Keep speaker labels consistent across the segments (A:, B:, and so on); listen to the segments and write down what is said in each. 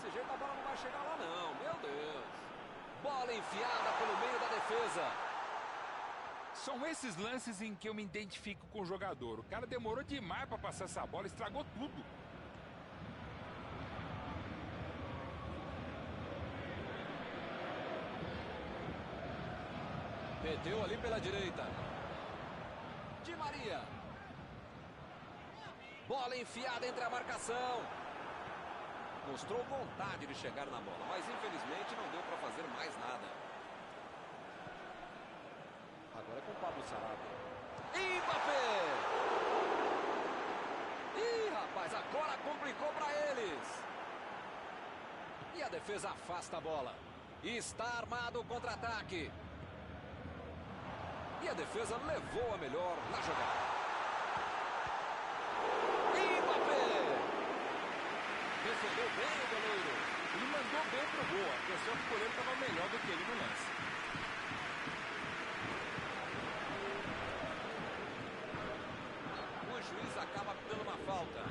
A: Desse jeito a bola não vai chegar lá não, meu Deus. Bola enfiada pelo meio da defesa.
B: São esses lances em que eu me identifico com o jogador. O cara demorou demais para passar essa bola, estragou tudo.
A: Meteu ali pela direita. Di Maria. Bola enfiada entre a marcação. Mostrou vontade de chegar na bola, mas infelizmente não deu para fazer mais nada. Agora é com o Pablo Sarabia. Mbappé! Ih, rapaz, agora complicou para eles. E a defesa afasta a bola. Está armado o contra-ataque. E a defesa levou a melhor na jogada. Mbappé! Defendeu bem o goleiro.
B: Ele mandou bem pro gol. A questão é que o goleiro estava melhor do que ele no lance.
A: O juiz acaba dando uma falta.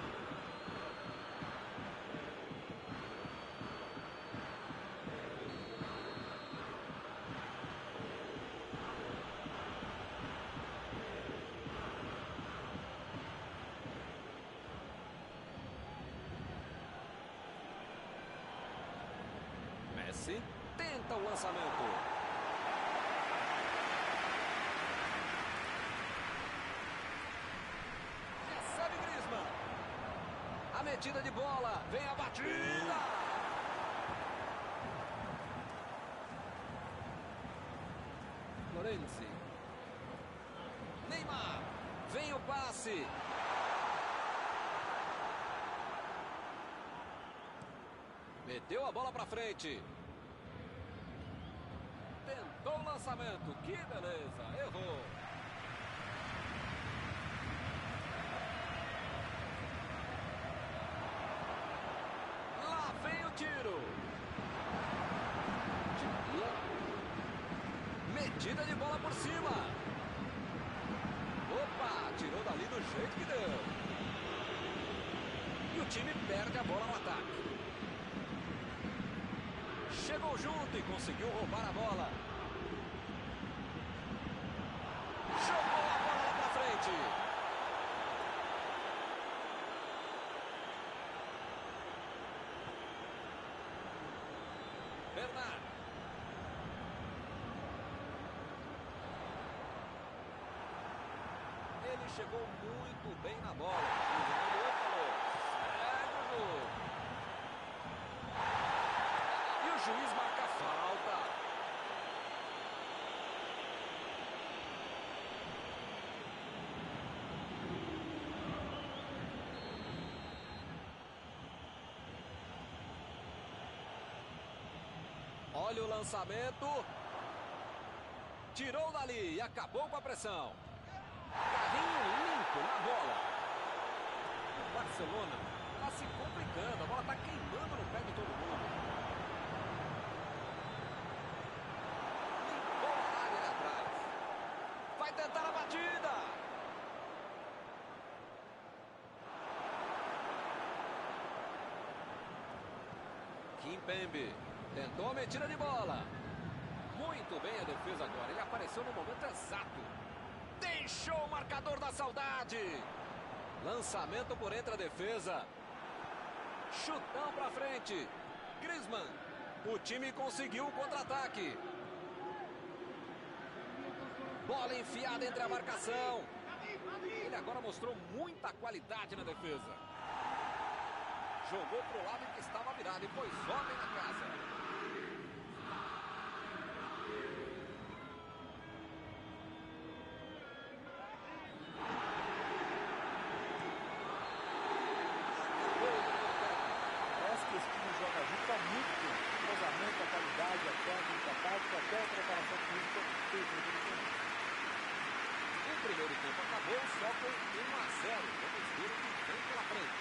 A: Messi tenta o lançamento. Recebe Griezmann. A metida de bola. Vem a batida. Florenzi. Neymar. Vem o passe. Meteu a bola pra frente. Tentou o lançamento. Que beleza. Errou. Lá vem o tiro. Metida de bola por cima. Opa, tirou dali do jeito que deu. E o time perde a bola no ataque. Chegou junto e conseguiu roubar a bola. Jogou a bola lá pra frente. Bernard. Ele chegou muito bem na bola. O jogador falou: segue o jogo. O juiz marca falta. Olha o lançamento. Tirou dali e acabou com a pressão. Carrinho limpo na bola. O Barcelona está se complicando. A bola está queimando no pé de todo mundo. Vai tentar a batida. Kimpembe tentou a metida de bola. Muito bem a defesa agora. Ele apareceu no momento exato. Deixou o marcador da saudade. Lançamento por entre a defesa. Chutão pra frente. Griezmann. O time conseguiu o contra-ataque. Bola enfiada entre a marcação. Ele agora mostrou muita qualidade na defesa. Jogou pro lado em que estava virado e pôs ordem na casa.
C: Parece que esse time joga junto há muito tempo. O cruzamento, a qualidade, a técnica, a tática, até a preparação física.
A: O primeiro tempo acabou só com 1-0. Vamos ver o que vem pela frente.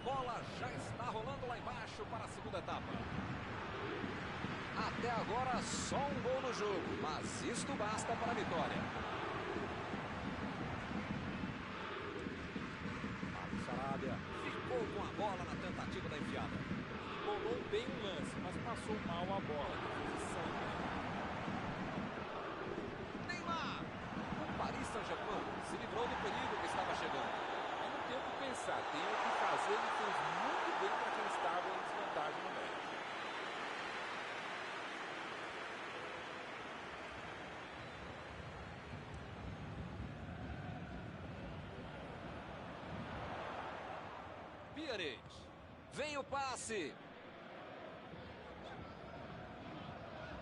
A: bola já está rolando lá embaixo para a segunda etapa. Até agora só um gol no jogo, mas isto basta para a vitória. Marcos Sarabia ficou com a bola na tentativa da enfiada.
C: Bolou bem o lance, mas passou mal a bola.
A: Neymar! O Paris Saint-Germain se livrou do perigo que estava chegando.
C: Mas não tem o que pensar, tem o que fazer. Ele fez muito bem para quem estava em desvantagem no médio.
A: Pjanic. Vem o passe.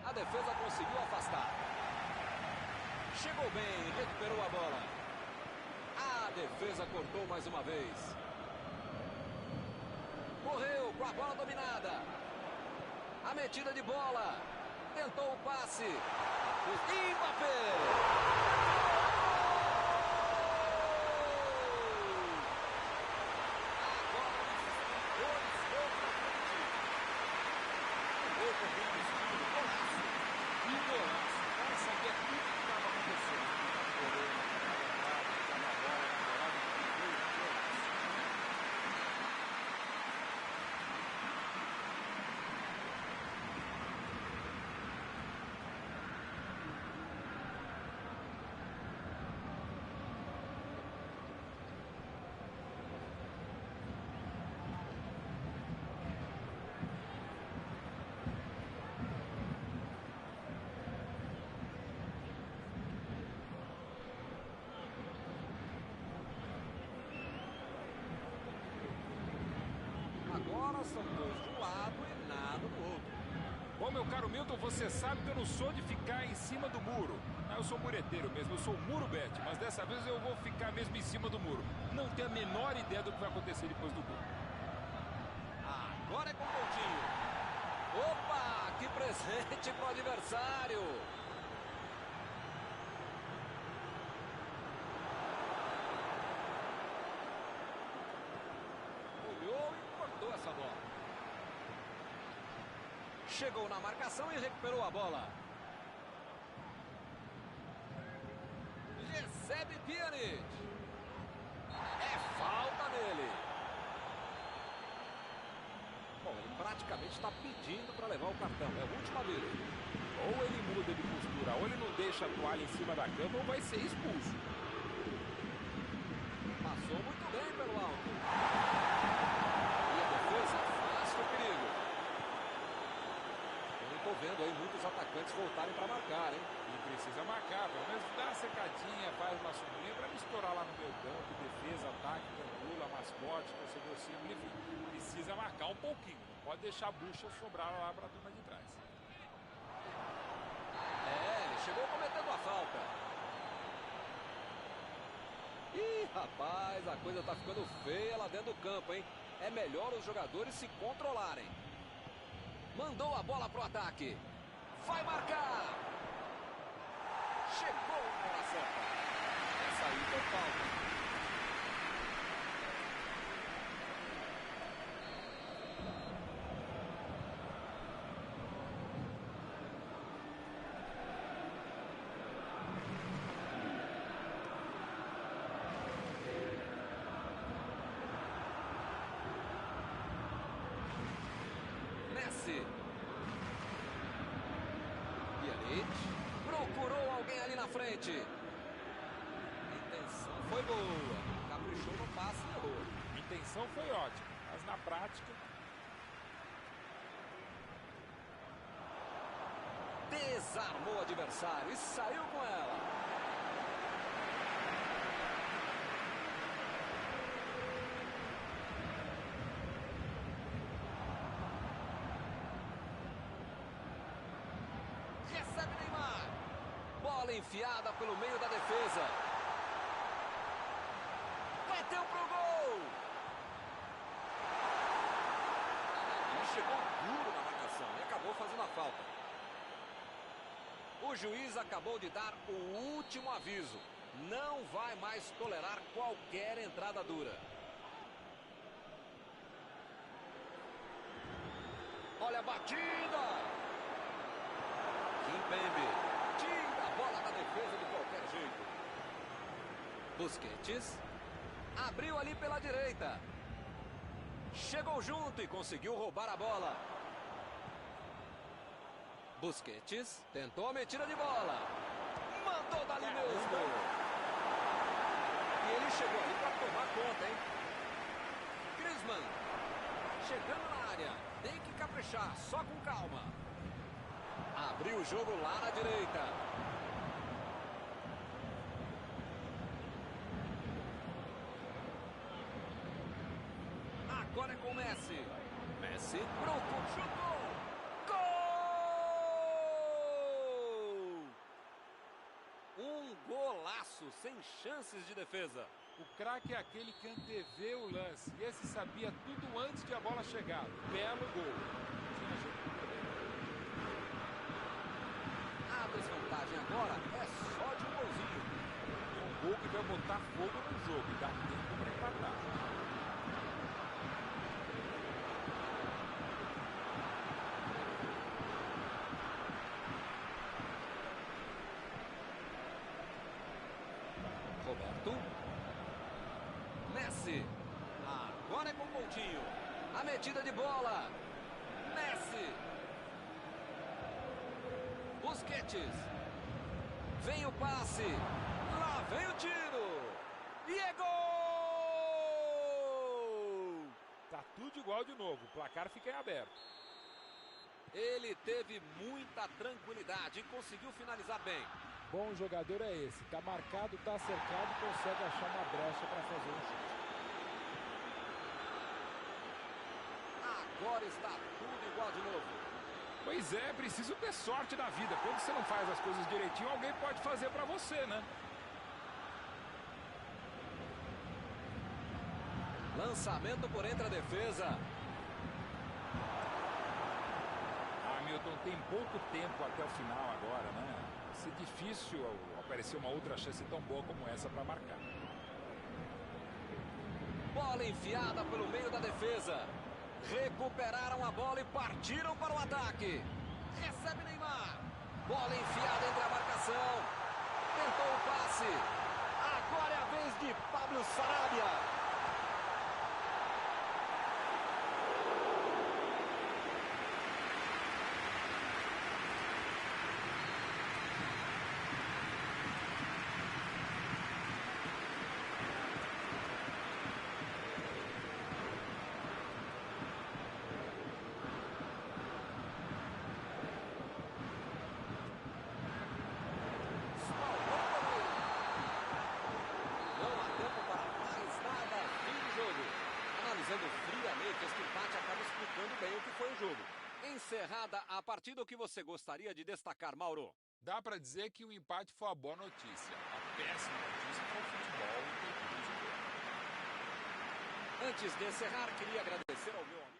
A: A defesa conseguiu afastar. Chegou bem, recuperou a bola. A defesa cortou mais uma vez. Correu com a bola dominada. A metida de bola. Tentou o passe. Mbappé! Agora são dois de um lado e nada do outro.
B: Bom, meu caro Milton, você sabe que eu não sou de ficar em cima do muro. Eu sou mureteiro mesmo, eu sou muro bet, mas dessa vez eu vou ficar mesmo em cima do muro. Não tenho a menor ideia do que vai acontecer depois do gol.
A: Agora é com o Coutinho. Opa, que presente pro adversário. Olhou e cortou essa bola. Chegou na marcação e recuperou a bola. Recebe Pjanic. É falta nele. Bom, ele praticamente está pedindo para levar o cartão. É o último aviso.
B: Ou ele muda de postura, ou ele não deixa a toalha em cima da cama, ou vai ser expulso.
A: Passou muito bem pelo alto. E a defesa afasta o perigo. Eu estou vendo aí muitos atacantes voltarem para marcar, hein?
B: E precisa marcar, pelo menos dá uma secadinha, faz uma sombrinha para não estourar lá no meio campo, defesa, ataque, gangula, mascote, torcedor símbolo, enfim. Precisa marcar um pouquinho, não pode deixar a bucha sobrar lá para a turma de trás.
A: Ele chegou cometendo a falta. Ih, rapaz, a coisa tá ficando feia lá dentro do campo, hein? É melhor os jogadores se controlarem. Mandou a bola pro ataque. Vai marcar. Chegou na hora certa. Essa aí foi falta. Messi. Pjanic procurou alguém ali na frente. A intenção foi boa. Caprichou no passe e errou.
B: A intenção foi ótima, mas na prática...
A: Desarmou o adversário e saiu com ela. Recebe Neymar. Bola enfiada pelo meio da defesa. Bateu pro gol. E chegou duro na marcação e acabou fazendo a falta. O juiz acabou de dar o último aviso. Não vai mais tolerar qualquer entrada dura. Olha a batida. Kimpembe tira a bola da defesa de qualquer jeito. Busquets abriu ali pela direita. Chegou junto e conseguiu roubar a bola. Busquets tentou a metida de bola. Mandou dali mesmo. E ele chegou ali para tomar conta, hein? Griezmann chegando na área. Tem que caprichar, só com calma. Abriu o jogo lá na direita. Agora é com o Messi. Messi pro fundo, chutou. Gol! Um golaço sem chances de defesa.
B: O craque é aquele que antevê o lance. E esse sabia tudo antes de a bola chegar. Belo gol.
A: A desvantagem agora é só de um golzinho.
B: Um gol que vai botar fogo no jogo e dá tempo para empatar.
A: Roberto. Messi. Agora é com o Coutinho. A metida de bola. Messi. Busquets. Vem o passe. Lá vem o tiro. E é gol!
B: Tá tudo igual de novo. O placar fica em aberto.
A: Ele teve muita tranquilidade e conseguiu finalizar bem.
C: Bom jogador é esse. Tá marcado, tá cercado, consegue achar uma brecha para fazer um chute.
A: Agora está tudo igual de novo.
B: Pois é, preciso ter sorte na vida. Quando você não faz as coisas direitinho, alguém pode fazer pra você, né?
A: Lançamento por entre a defesa.
B: Hamilton tem pouco tempo até o final agora, né? Vai ser difícil aparecer uma outra chance tão boa como essa para marcar.
A: Bola enfiada pelo meio da defesa. Recuperaram a bola e partiram para o ataque. Recebe Neymar. Bola enfiada entre a marcação. Tentou o passe. Agora é a vez de Pablo Sarabia. Analisando friamente, este empate acaba explicando bem o que foi o jogo. Encerrada a partida, o que você gostaria de destacar, Mauro?
B: Dá para dizer que o empate foi a boa notícia. A péssima notícia foi o futebol e
A: Antes de encerrar, queria agradecer ao meu amigo.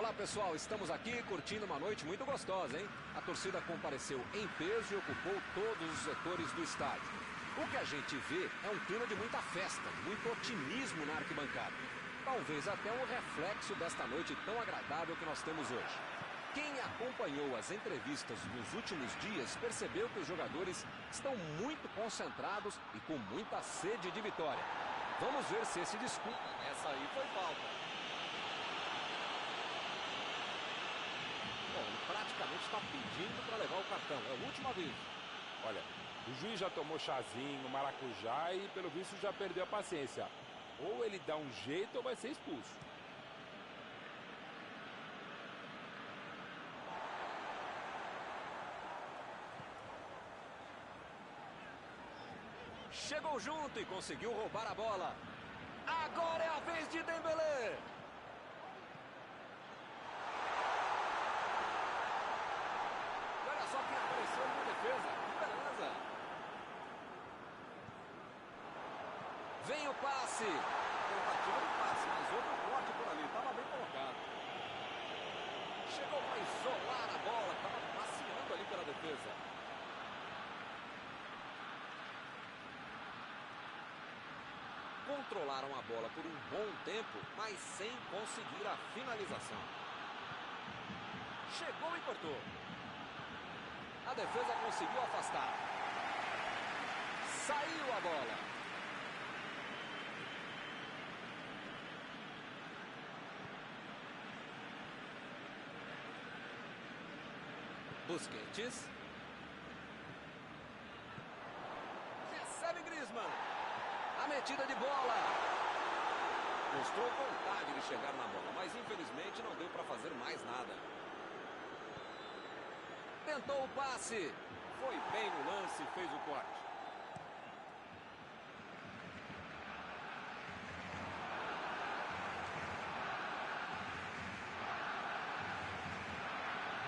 A: Olá pessoal, estamos aqui curtindo uma noite muito gostosa, hein? A torcida compareceu em peso e ocupou todos os setores do estádio. O que a gente vê é um clima de muita festa, muito otimismo na arquibancada. Talvez até um reflexo desta noite tão agradável que nós temos hoje. Quem acompanhou as entrevistas nos últimos dias percebeu que os jogadores estão muito concentrados e com muita sede de vitória. Vamos ver se esse discurso...
D: Essa aí foi falta.
A: Bom, ele praticamente está pedindo para levar o cartão. É o último aviso.
B: Olha, o juiz já tomou chazinho, maracujá e pelo visto já perdeu a paciência. Ou ele dá um jeito ou vai ser expulso.
A: Chegou junto e conseguiu roubar a bola. Agora é a vez de Dembélé. Olha só quem apareceu na defesa. Que beleza. Vem o passe. Tentativa de passe, mas outro corte por ali. Estava bem colocado. Chegou para isolar a bola. Estava passeando ali pela defesa. Controlaram a bola por um bom tempo, mas sem conseguir a finalização. Chegou e cortou. A defesa conseguiu afastar. Saiu a bola. Busquets. Recebe Griezmann. A metida de bola. Mostrou vontade de chegar na bola, mas infelizmente não deu para fazer mais nada. Tentou o passe. Foi bem no lance e fez o corte.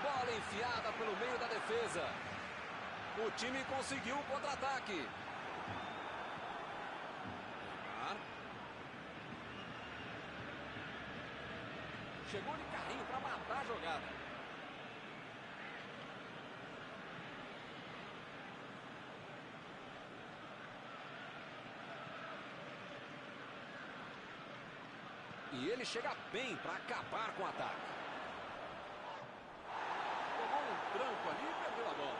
A: Bola enfiada pelo meio da defesa. O time conseguiu o contra-ataque. Chegou de carrinho para matar a jogada. E ele chega bem para acabar com o ataque. Tomou um tranco ali e perdeu a bola.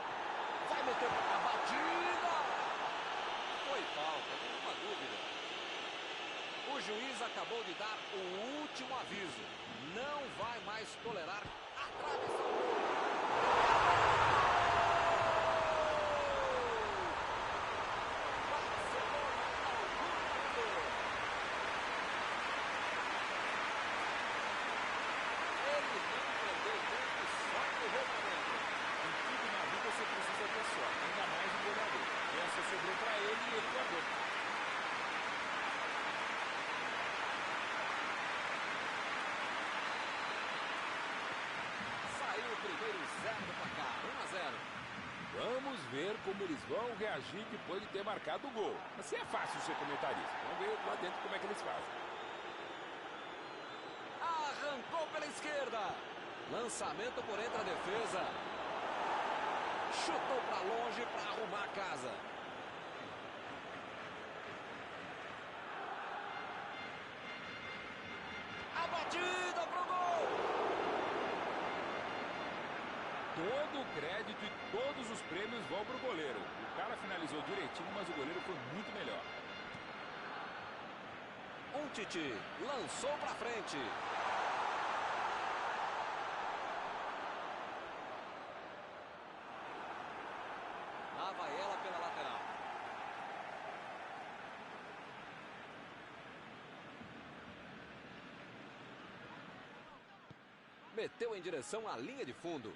A: Vai meter a batida. Foi falta, nenhuma dúvida. O juiz acabou de dar o último aviso. Não vai mais tolerar a travessão.
B: Vamos ver como eles vão reagir depois de ter marcado o gol. Assim é fácil ser comentarista. Vamos ver lá dentro como é que eles fazem.
A: Arrancou pela esquerda. Lançamento por entre a defesa. Chutou para longe para arrumar a casa. A batida pro gol.
B: Todo o crédito e todos os prêmios vão para o goleiro. O cara finalizou direitinho, mas o goleiro foi muito melhor.
A: Titi lançou para frente. Lá vai ela pela lateral. Meteu em direção à linha de fundo.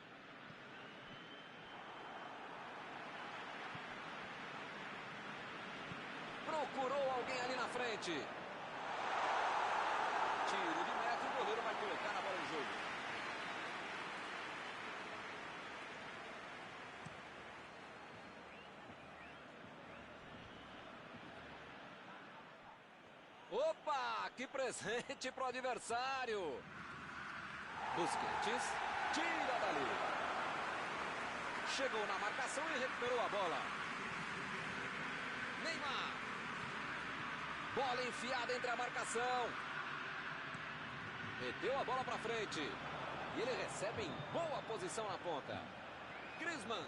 A: Procurou alguém ali na frente. Tiro de meta e o goleiro vai colocar na bola em jogo. Opa, que presente pro adversário. Busquets tira dali. Chegou na marcação e recuperou a bola. Neymar. Bola enfiada entre a marcação. Meteu a bola para frente. E ele recebe em boa posição na ponta. Griezmann.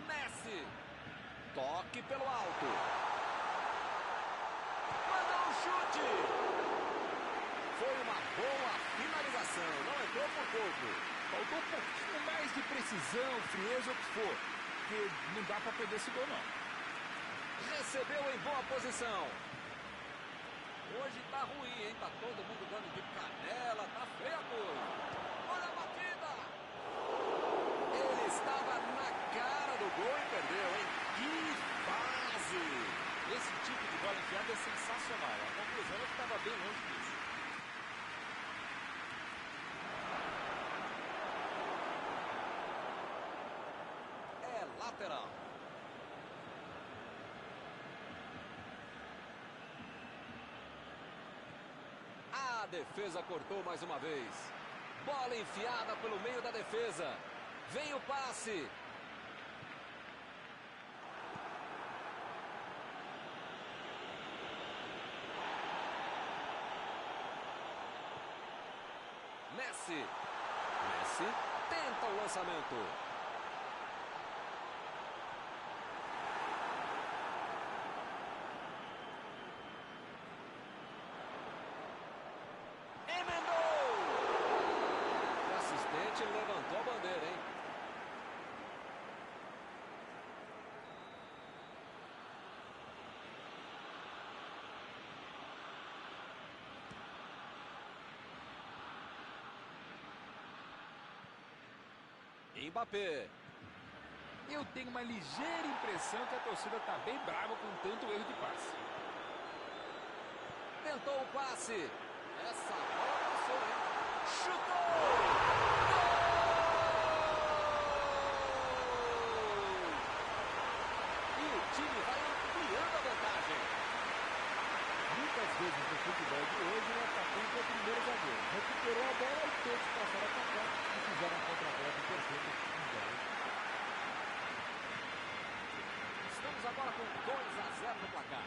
A: Messi. Toque pelo alto. Mandou um chute. Foi uma boa finalização. Não entrou por pouco.
B: Faltou um pouquinho mais de precisão, frieza, o que for. Porque não dá para perder esse gol, não.
A: Recebeu em boa posição. Hoje tá ruim, hein? Tá todo mundo dando de canela, tá feia a coisa. Olha a batida! Ele estava na cara do gol e perdeu, hein? Que fase!
B: Esse tipo de bola enfiada é sensacional. A conclusão é que estava bem longe disso.
A: É lateral. A defesa cortou mais uma vez. Bola enfiada pelo meio da defesa. Vem o passe. Messi. Messi tenta o lançamento. Levantou a bandeira, hein? Mbappé.
B: Eu tenho uma ligeira impressão que a torcida está bem brava com tanto erro de passe.
A: Tentou o passe. Essa bola passou, hein? Chutou!
C: Muitas vezes no futebol de hoje, o atacante é o primeiro zagueiro. Recuperou a bola e todos passaram a atacar e fizeram a contra-golpe perfeito em bola.
A: Estamos agora com 2-0 no placar.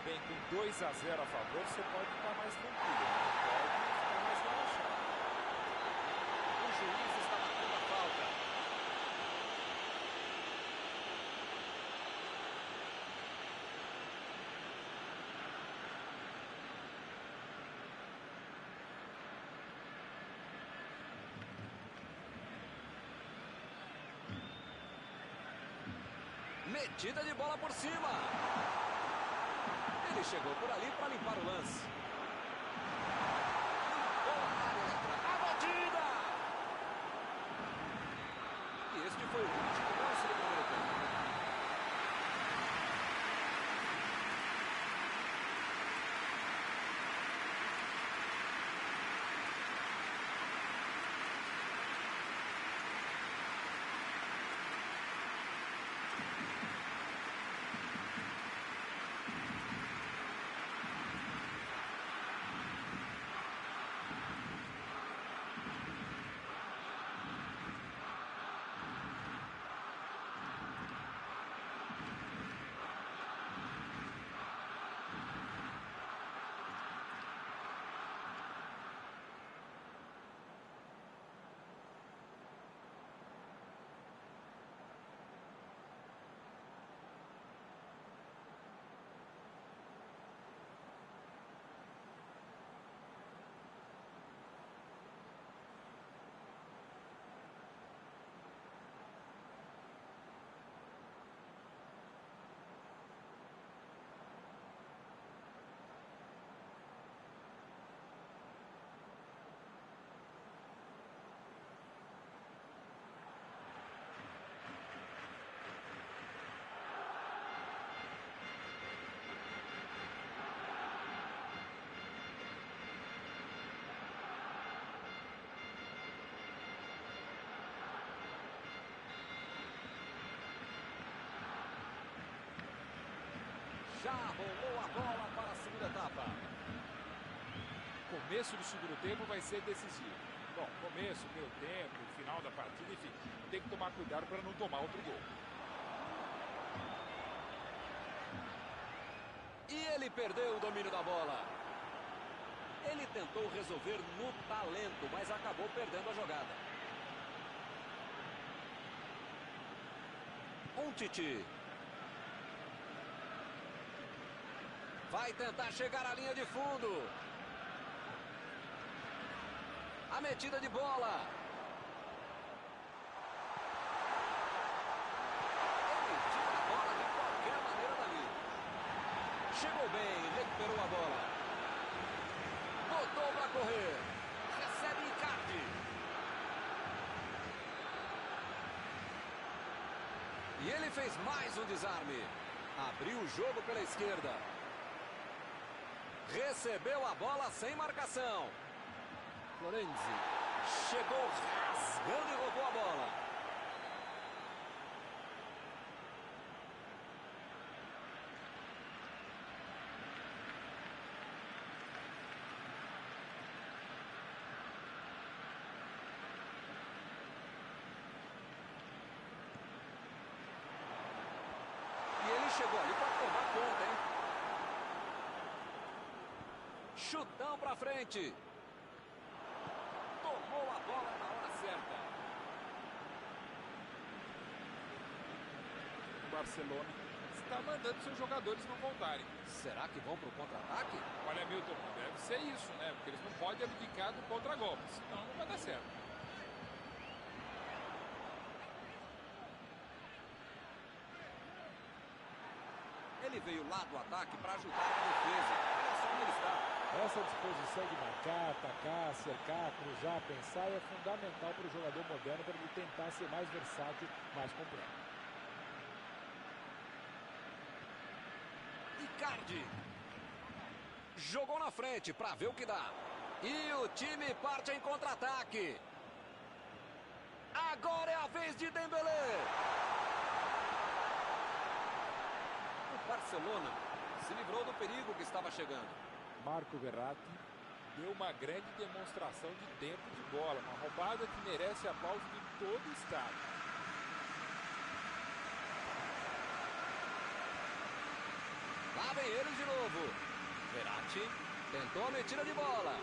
B: Bem, com 2-0 a favor, você pode ficar mais tranquilo. Pode ficar mais relaxado.
A: O juiz está batendo a falta. Metida de bola por cima. Ele chegou por ali para limpar o lance. A batida! E este foi o último lance do primeiro tempo. Já rolou a bola para a segunda etapa.
B: O começo do segundo tempo vai ser decisivo. Bom, começo, meio tempo, final da partida, enfim, tem que tomar cuidado para não tomar outro gol.
A: E ele perdeu o domínio da bola. Ele tentou resolver no talento, mas acabou perdendo a jogada. Titi. Vai tentar chegar à linha de fundo. A metida de bola. Ele tira a bola de qualquer maneira dali. Chegou bem, recuperou a bola. Botou para correr. Recebe Icardi. E ele fez mais um desarme. Abriu o jogo pela esquerda. Recebeu a bola sem marcação. Florenzi chegou rasgando e roubou a bola. E ele chegou ali para tomar conta, hein? Chutão para frente. Tomou a bola na hora certa.
B: O Barcelona está mandando seus jogadores não voltarem.
A: Será que vão para o contra-ataque?
B: Olha, Milton, deve ser isso, né? Porque eles não podem abdicar do contra-golpe, senão não vai dar certo.
A: Ele veio lá do ataque para ajudar a defesa. Olha só onde ele está.
C: Essa disposição de marcar, atacar, cercar, cruzar, pensar é fundamental para o jogador moderno para ele tentar ser mais versátil, mais completo.
A: Icardi jogou na frente para ver o que dá. E o time parte em contra-ataque. Agora é a vez de Dembélé. O Barcelona se livrou do perigo que estava chegando.
C: Marco Verratti
B: Deu uma grande demonstração de tempo de bola. Uma roubada que merece aplauso de todo o estado.
A: Lá vem eles de novo. Verratti tentou a metida de bola.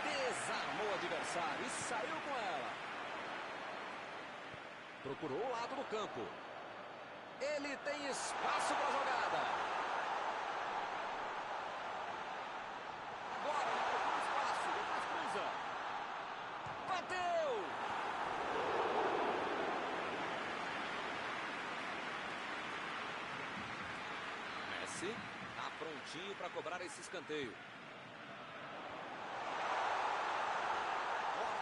A: Desarmou o adversário e saiu com ela. Procurou o lado do campo. Ele tem espaço para a jogada. Agora ele procura espaço, depois cruza. Bateu! Messi está prontinho para cobrar esse escanteio.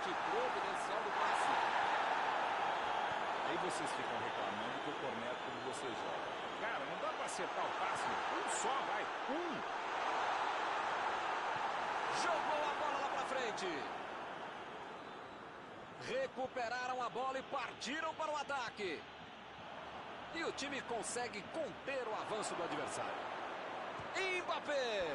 A: Providencial do passe.
D: Aí vocês ficam reclamando que eu corneto como você joga.
B: Cara, não dá para acertar o passe. Um só, vai.
A: Jogou a bola lá pra frente. Recuperaram a bola e partiram para o ataque. E o time consegue conter o avanço do adversário. Mbappé!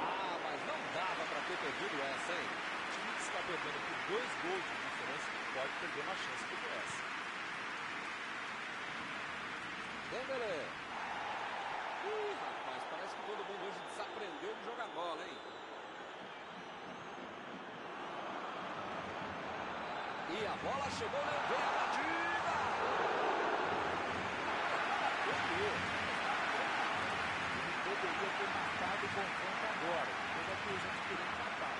A: Ah, mas não dava para ter perdido essa, hein?
C: O time que está perdendo por 2 gols de diferença pode perder uma chance como essa.
A: Dembélé. Ih, rapaz, parece que todo mundo hoje desaprendeu de jogar bola, hein? E a bola chegou, né? Vem a batida!
C: Ele poderia ter matado o confronto agora. Toda a coisa de querer empatar.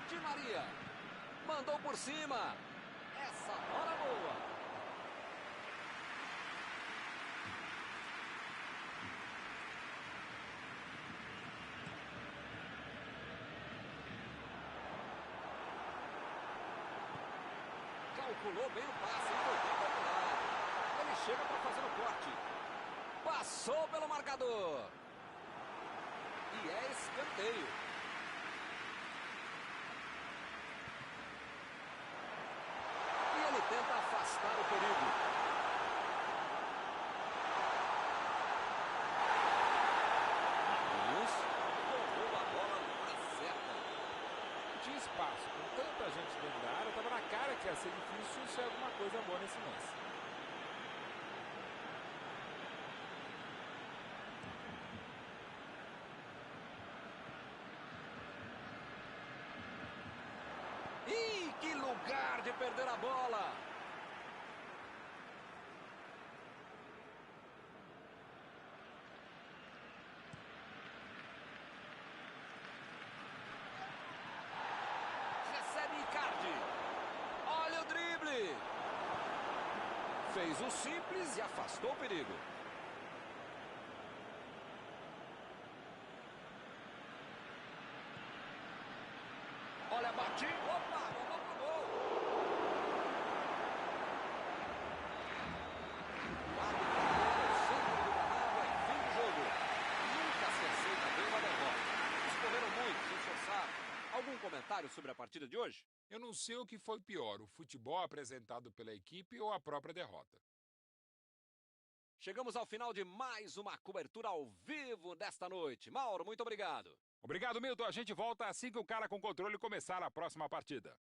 A: Di Maria. Mandou por cima. Essa bola boa. Calculou bem o passe, foi bem calculado. Ele chega para fazer o corte. Passou pelo marcador. E é escanteio. E ele tenta afastar o perigo. Marquinhos roubou a bola na certa.
C: Não tinha espaço. Com tanta gente dentro da área, estava na cara que ia ser difícil ser alguma coisa boa nesse lance.
A: Ih, que lugar de perder a bola! Recebe Icardi. Olha o drible! Fez o simples e afastou o perigo. Olha a batida. Opa, bola pro gol. O árbitro no centro do gramado, é fim do jogo. Nunca se aceita bem uma derrota. Eles correram muito, se esforçaram. Algum comentário sobre a partida de hoje?
B: Eu não sei o que foi pior, o futebol apresentado pela equipe ou a própria derrota.
A: Chegamos ao final de mais uma cobertura ao vivo desta noite. Mauro, muito obrigado.
B: Obrigado, Milton. A gente volta assim que o cara com controle começar a próxima partida.